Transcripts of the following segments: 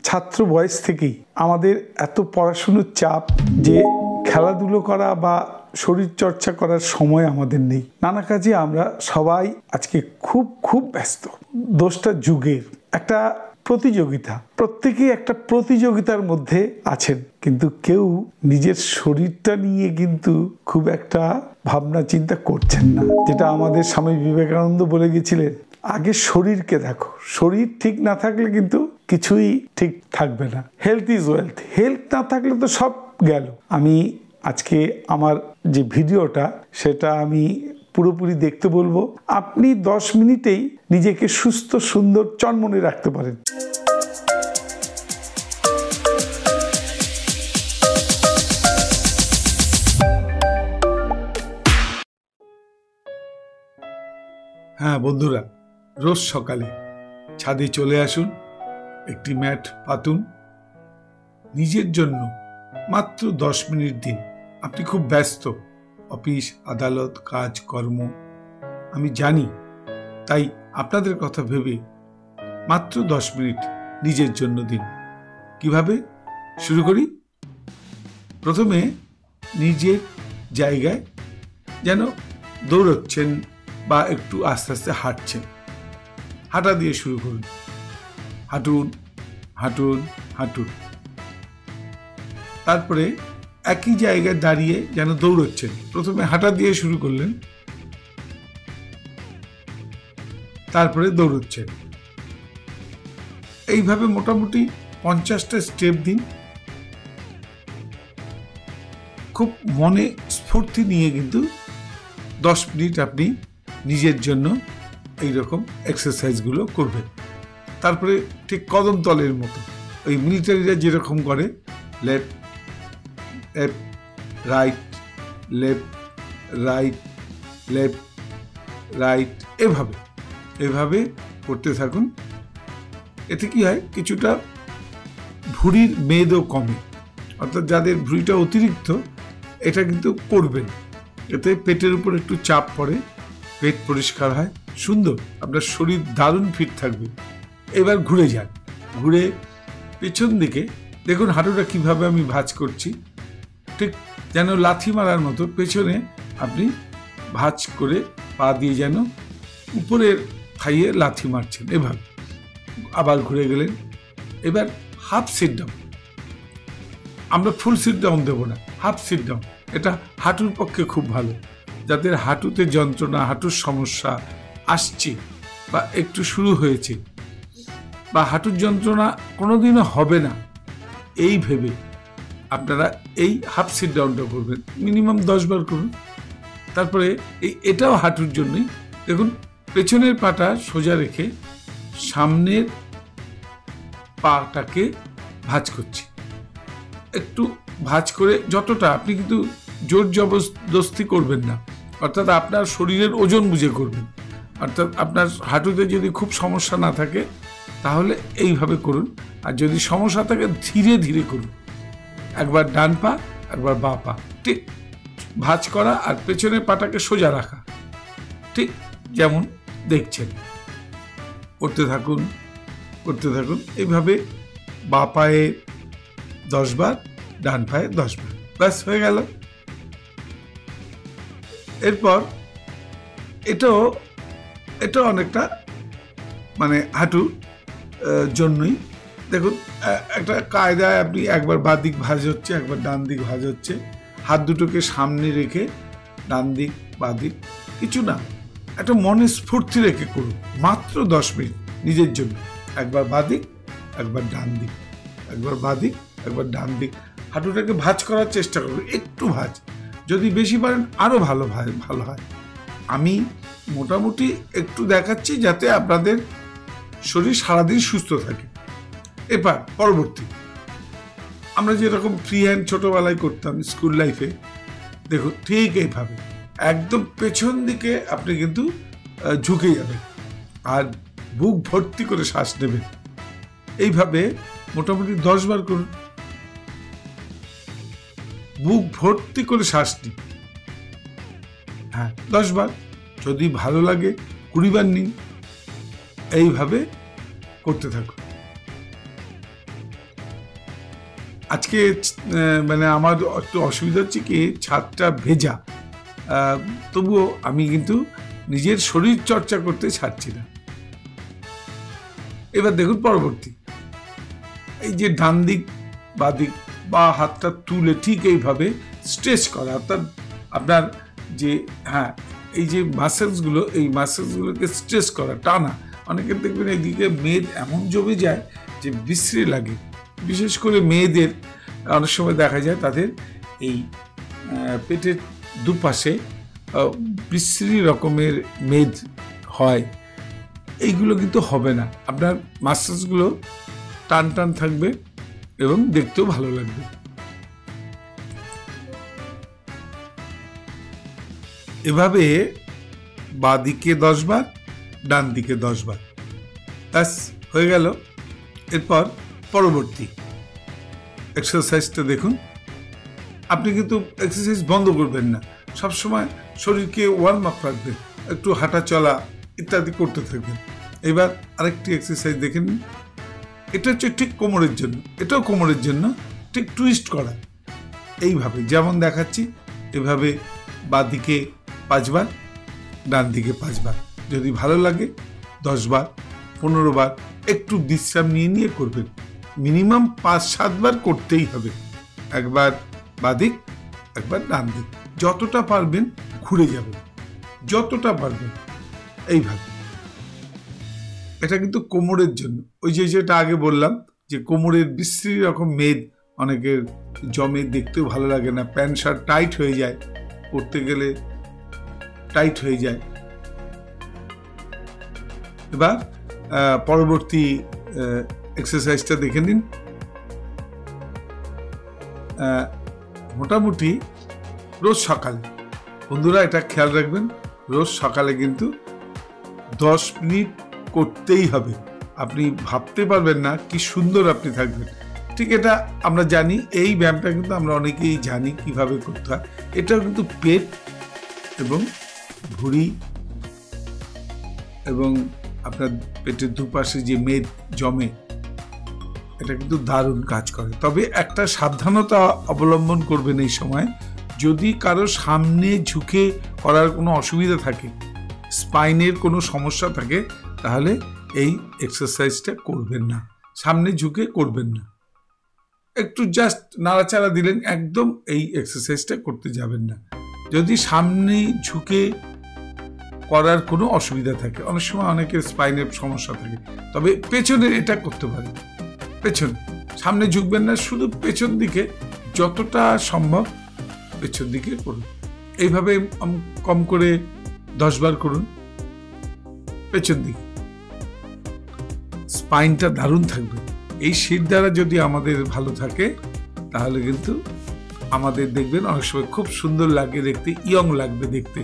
ছাত্র বয়স থেকেই আমাদের এত পড়াশুনোর চাপ যে খেলাধুলো করা বা শরীর চর্চা করার সময় আমাদের নেই। নানা কাজে আমরা সবাই আজকে খুব ব্যস্ত। দোষটা যুগের, একটা প্রতিযোগিতা, প্রত্যেকেই একটা প্রতিযোগিতার মধ্যে আছেন, কিন্তু কেউ নিজের শরীরটা নিয়ে কিন্তু খুব একটা ভাবনা চিন্তা করছেন না। যেটা আমাদের স্বামী বিবেকানন্দ বলে গেছিলেন, আগে শরীরকে দেখো, শরীর ঠিক না থাকলে কিন্তু কিছুই ঠিক থাকবে না। হেলথ ইজ ওয়েলথ, হেলথ না থাকলে তো সব গেল। আমি আজকে আমার যে ভিডিওটা সেটা আমি পুরোপুরি দেখতে বলবো। আপনি 10 মিনিটেই নিজেকে সুস্থ সুন্দর চনমনে রাখতে পারেন। হ্যাঁ বন্ধুরা, রোজ সকালে ছাদে চলে আসুন, একটি ম্যাট পাতুন, নিজের জন্য মাত্র 10 মিনিট দিন। আপনি খুব ব্যস্ত, অফিস আদালত কাজ কর্ম, আমি জানি, তাই আপনাদের কথা ভেবে মাত্র 10 মিনিট নিজের জন্য দিন। কিভাবে শুরু করি? প্রথমে নিজের জায়গায় যেন দৌড়চ্ছেন বা একটু আস্তে আস্তে হাঁটছেন, হাঁটা দিয়ে শুরু করুন। হাঁটুন হাঁটুন হাঁটুন, তারপরে একই জায়গায় দাঁড়িয়ে যেন দৌড়চ্ছেন। প্রথমে হাঁটা দিয়ে শুরু করলেন, তারপরে দৌড়চ্ছেন। এইভাবে মোটামুটি 50টা স্টেপ দিন। খুব মনে স্ফূর্তি নিয়ে কিন্তু 10 মিনিট আপনি নিজের জন্য এইরকম এক্সারসাইজগুলো করবেন। তারপরে ঠিক কদম তলের মতো ওই মিলিটারিরা যেরকম করে, left left right left right left right, এভাবে করতে থাকুন। এতে কি হয়, কিছুটা ভুঁড়ির মেদও কমে, অর্থাৎ যাদের ভুঁড়িটা অতিরিক্ত এটা কিন্তু করবেন। এতে পেটের উপর একটু চাপ পড়ে, পেট পরিষ্কার হয়, সুন্দর, আপনার শরীর দারুণ ফিট থাকবে। এবার ঘুরে যান, ঘুরে পেছন দিকে দেখুন হাঁটুটা কিভাবে আমি ভাঁজ করছি, ঠিক যেন লাথি মারার মতো পেছনে আপনি ভাঁজ করে পা দিয়ে যেন উপরের থাইয়ে লাথি মারছেন। এভাবে আবার ঘুরে গেলেন। এবার হাফ সিট ডাউন, আমরা ফুল সিট ডাউন দেবো না, হাফ সিট ডাউন। এটা হাঁটুর পক্ষে খুব ভালো। যাদের হাঁটুতে যন্ত্রণা, হাঁটুর সমস্যা আসছে বা একটু শুরু হয়েছে, বা হাঁটুর যন্ত্রণা কোনোদিনও হবে না, এই ভেবে আপনারা এই হাফ সিট ডাউনটা করবেন, মিনিমাম 10 বার করুন। তারপরে এটাও হাঁটুর জন্যই। দেখুন পেছনের পাটা সোজা রেখে সামনের পাটাকে ভাঁজ করছি, একটু ভাঁজ করে যতটা, আপনি কিন্তু জোর জবরদস্তি করবেন না, অর্থাৎ আপনার শরীরের ওজন বুঝে করবেন। অর্থাৎ আপনার হাঁটুতে যদি খুব সমস্যা না থাকে তাহলে এইভাবে করুন, আর যদি সমস্যা থাকে ধীরে ধীরে করুন। একবার ডান পা, একবার বাঁ পা, ঠিক ভাঁজ করা, আর পেছনের পাটাকে সোজা রাখা, ঠিক যেমন দেখছেন। করতে থাকুন করতে থাকুন এইভাবে। বাঁ পায়ে 10 বার, ডান পায়ে 10 বার, ব্যাস হয়ে গেল। এরপর এটাও অনেকটা মানে হাঁটুর জন্যই। দেখুন একটা কায়দায় আপনি একবার বাঁ দিক ভাঁজ হচ্ছে, একবার ডান দিক ভাঁজ হচ্ছে। হাত দুটোকে সামনে রেখে ডান দিক বাঁ দিক, কিছু না, একটা মনে স্ফূর্তি রেখে করুন। মাত্র 10 মিনিট নিজের জন্য। একবার বাঁ দিক, একবার ডান দিক, একবার বাঁ দিক, একবার ডান দিক। হাঁটুটাকে ভাঁজ করার চেষ্টা করুন, একটু ভাঁজ, যদি বেশি পারেন আরও ভালো হয়। আমি মোটামুটি একটু দেখাচ্ছি যাতে আপনাদের শরীর সারাদিন সুস্থ থাকে। এবার পরবর্তী, আমরা যেরকম ফ্রি হ্যান্ড ছোটবেলায় করতাম স্কুল লাইফে, দেখুন ঠিক এইভাবে একদম পেছন দিকে আপনি কিন্তু ঝুঁকে যাবেন আর বুক ভর্তি করে শ্বাস নেবেন। এইভাবে মোটামুটি 10 বার করুন। বুক ভর্তি করে শ্বাস নিন, হ্যাঁ 10 বার, যদি ভালো লাগে 20 বার নিন। এইভাবে করতে থাকুন। আজকে মানে আমার একটু অসুবিধা হচ্ছে কি ছাদটা ভেজা, তবুও আমি কিন্তু নিজের শরীর চর্চা করতে ছাড়ছি না। এবার দেখুন পরবর্তী, এই যে ডান দিক বা দিক বা হাতটা তুলে ঠিক এইভাবে স্ট্রেচ করা, অর্থাৎ আপনার যে এই যে মাসেলসগুলো, এই মাসেলসগুলোকে স্ট্রেচ করা, টানা। অনেকের দেখবেন এইদিকে মেদ এমন জমে যায় যে বিশ্রী লাগে, বিশেষ করে মেয়েদের অনেক সময় দেখা যায় তাদের এই পেটের দুপাশে বিশ্রী রকমের মেদ হয়। এইগুলো কিন্তু হবে না, আপনার মাসেলসগুলো টান টান থাকবে এবং দেখতেও ভালো লাগবে। এভাবে বাঁ দিকে 10 বার, ডান দিকে 10 বার, ব্যাস হয়ে গেল। এরপর পরবর্তী এক্সারসাইজটা দেখুন। আপনি কিন্তু এক্সারসাইজ বন্ধ করবেন না, সবসময় শরীরকে ওয়ার্ম আপ রাখবেন, একটু হাঁটা চলা ইত্যাদি করতে থাকবেন। এবার আরেকটি এক্সারসাইজ দেখেন, এটা হচ্ছে ঠিক কোমরের জন্য, এটাও কোমরের জন্য, ঠিক টুইস্ট করা। এইভাবে যেমন দেখাচ্ছি, এভাবে বাঁ দিকে 5 বার, ডান দিকে 5 বার। যদি ভালো লাগে 10 বার, 15 বার, একটু বিশ্রাম নিয়ে নিয়ে করবেন। মিনিমাম 5-7 বার করতেই হবে। একবার বাঁ দিক, একবার ডান দিক, যতটা পারবেন ঘুরে যাবেন, যতটা পারবেন এইভাবে। এটা কিন্তু কোমরের জন্য। ওই যেটা আগে বললাম যে কোমরের বিশ্রী রকম মেদ অনেকের জমে, দেখতেও ভালো লাগে না, প্যান্ট শার্ট টাইট হয়ে যায়, পরতে গেলে টাইট হয়ে যায়। এবার পরবর্তী এক্সারসাইজটা দেখে নিন। মোটামুটি রোজ সকালে, বন্ধুরা এটা খেয়াল রাখবেন, রোজ সকালে কিন্তু 10 মিনিট করতেই হবে। আপনি ভাবতে পারবেন না কি সুন্দর আপনি থাকবেন। ঠিক এটা আমরা জানি, এই ব্যায়ামটা কিন্তু আমরা অনেকেই জানি কিভাবে করতে হয়। এটাও কিন্তু পেট এবং ভুঁড়ি এবং আপনার পেটের দুপাশে যে মেদ জমে, এটা কিন্তু দারুণ কাজ করে। তবে একটা সাবধানতা অবলম্বন করবেন এই সময়। যদি কারো সামনে ঝুঁকে করার কোনো অসুবিধা থাকে, স্পাইনের কোনো সমস্যা থাকে, তাহলে এই এক্সারসাইজটা করবেন না, সামনে ঝুঁকে করবেন না। একটু জাস্ট নাড়াচাড়া দিলেন, একদম এই এক্সারসাইজটা করতে যাবেন না। যদি সামনে ঝুঁকে করার কোনো অসুবিধা থাকে, অনেক সময় অনেকের স্পাইনের সমস্যা থাকে, তবে পেছনের এটা করতে পারেন। পেছন, সামনে ঝুঁকবেন না, শুধু পেছন দিকে যতটা সম্ভব পেছন দিকে করুন। এইভাবে কম করে 10 বার করুন পেছন দিকে, স্পাইনটা দারুণ থাকবে। এই শির দ্বারা যদি আমাদের ভালো থাকে, তাহলে কিন্তু আমাদের দেখবেন অনেক সময় খুব সুন্দর লাগে দেখতে, ইয়ং লাগবে দেখতে।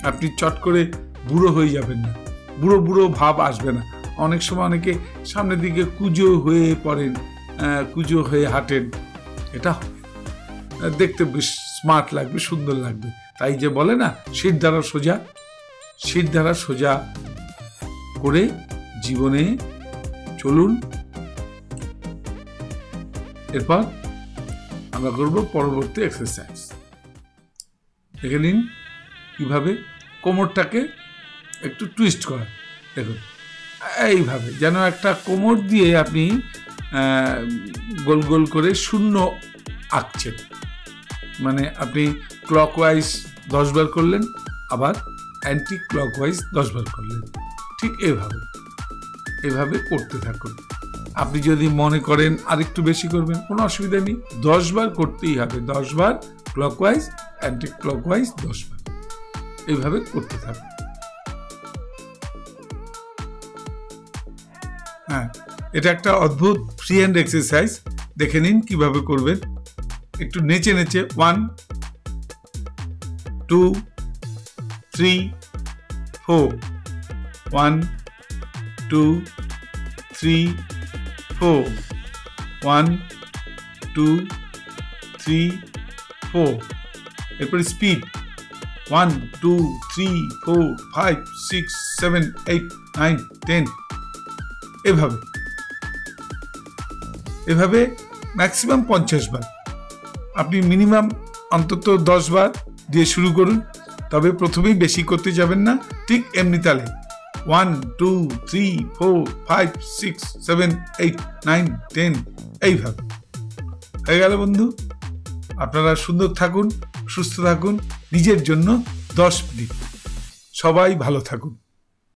আপনি চট করে বুড়ো হয়ে যাবেন না, বুড়ো বুড়ো ভাব আসবে না। অনেক সময় অনেকে সামনের দিকে কুঁজো হয়ে পড়েন, কুঁজো হয়ে হাঁটেন, এটা দেখতে বেশ স্মার্ট লাগবে, সুন্দর লাগবে। তাই যে বলে না, শির দ্বারা সোজা, শির দ্বারা সোজা করে জীবনে চলুন। এরপর আমরা করব পরবর্তী এক্সারসাইজ। দেখে নিন কিভাবে কোমরটাকে একটু টুইস্ট করা। দেখুন এইভাবে যেন একটা কোমর দিয়ে আপনি গোল গোল করে শূন্য আঁকছেন, মানে আপনি ক্লকওয়াইজ 10 বার করলেন, আবার অ্যান্টি ক্লকওয়াইজ 10 বার করলেন, ঠিক এভাবে করতে থাকুন। আপনি যদি মনে করেন আরেকটু বেশি করবেন, কোনো অসুবিধা নেই, 10 বার করতেই হবে। 10 বার ক্লকওয়াইজ, অ্যান্টি ক্লকওয়াইজ 10 বার, এইভাবে করতে থাকুন। হ্যাঁ, এটা একটা অদ্ভুত ফ্রি হ্যান্ড এক্সারসাইজ, দেখে নিন কিভাবে করবেন। একটু নেচে নেচে 1 2 3 4, 1 2 3 4, 1 2 3 4। এরপর স্পিড 1 2 3 4 5 6 7 8 9 10। এভাবে ম্যাক্সিমাম 50 বার। আপনি মিনিমাম অন্তত 10 বার দিয়ে শুরু করুন, তবে প্রথমেই বেশি করতে যাবেন না, ঠিক এমনি তালে 1 2 3 4 5 6 7 8 9 10 এইভাবে। হয়ে গেল বন্ধু। আপনারা সুন্দর থাকুন, সুস্থ থাকুন, নিজের জন্য 10 মিনিট। সবাই ভালো থাকুন।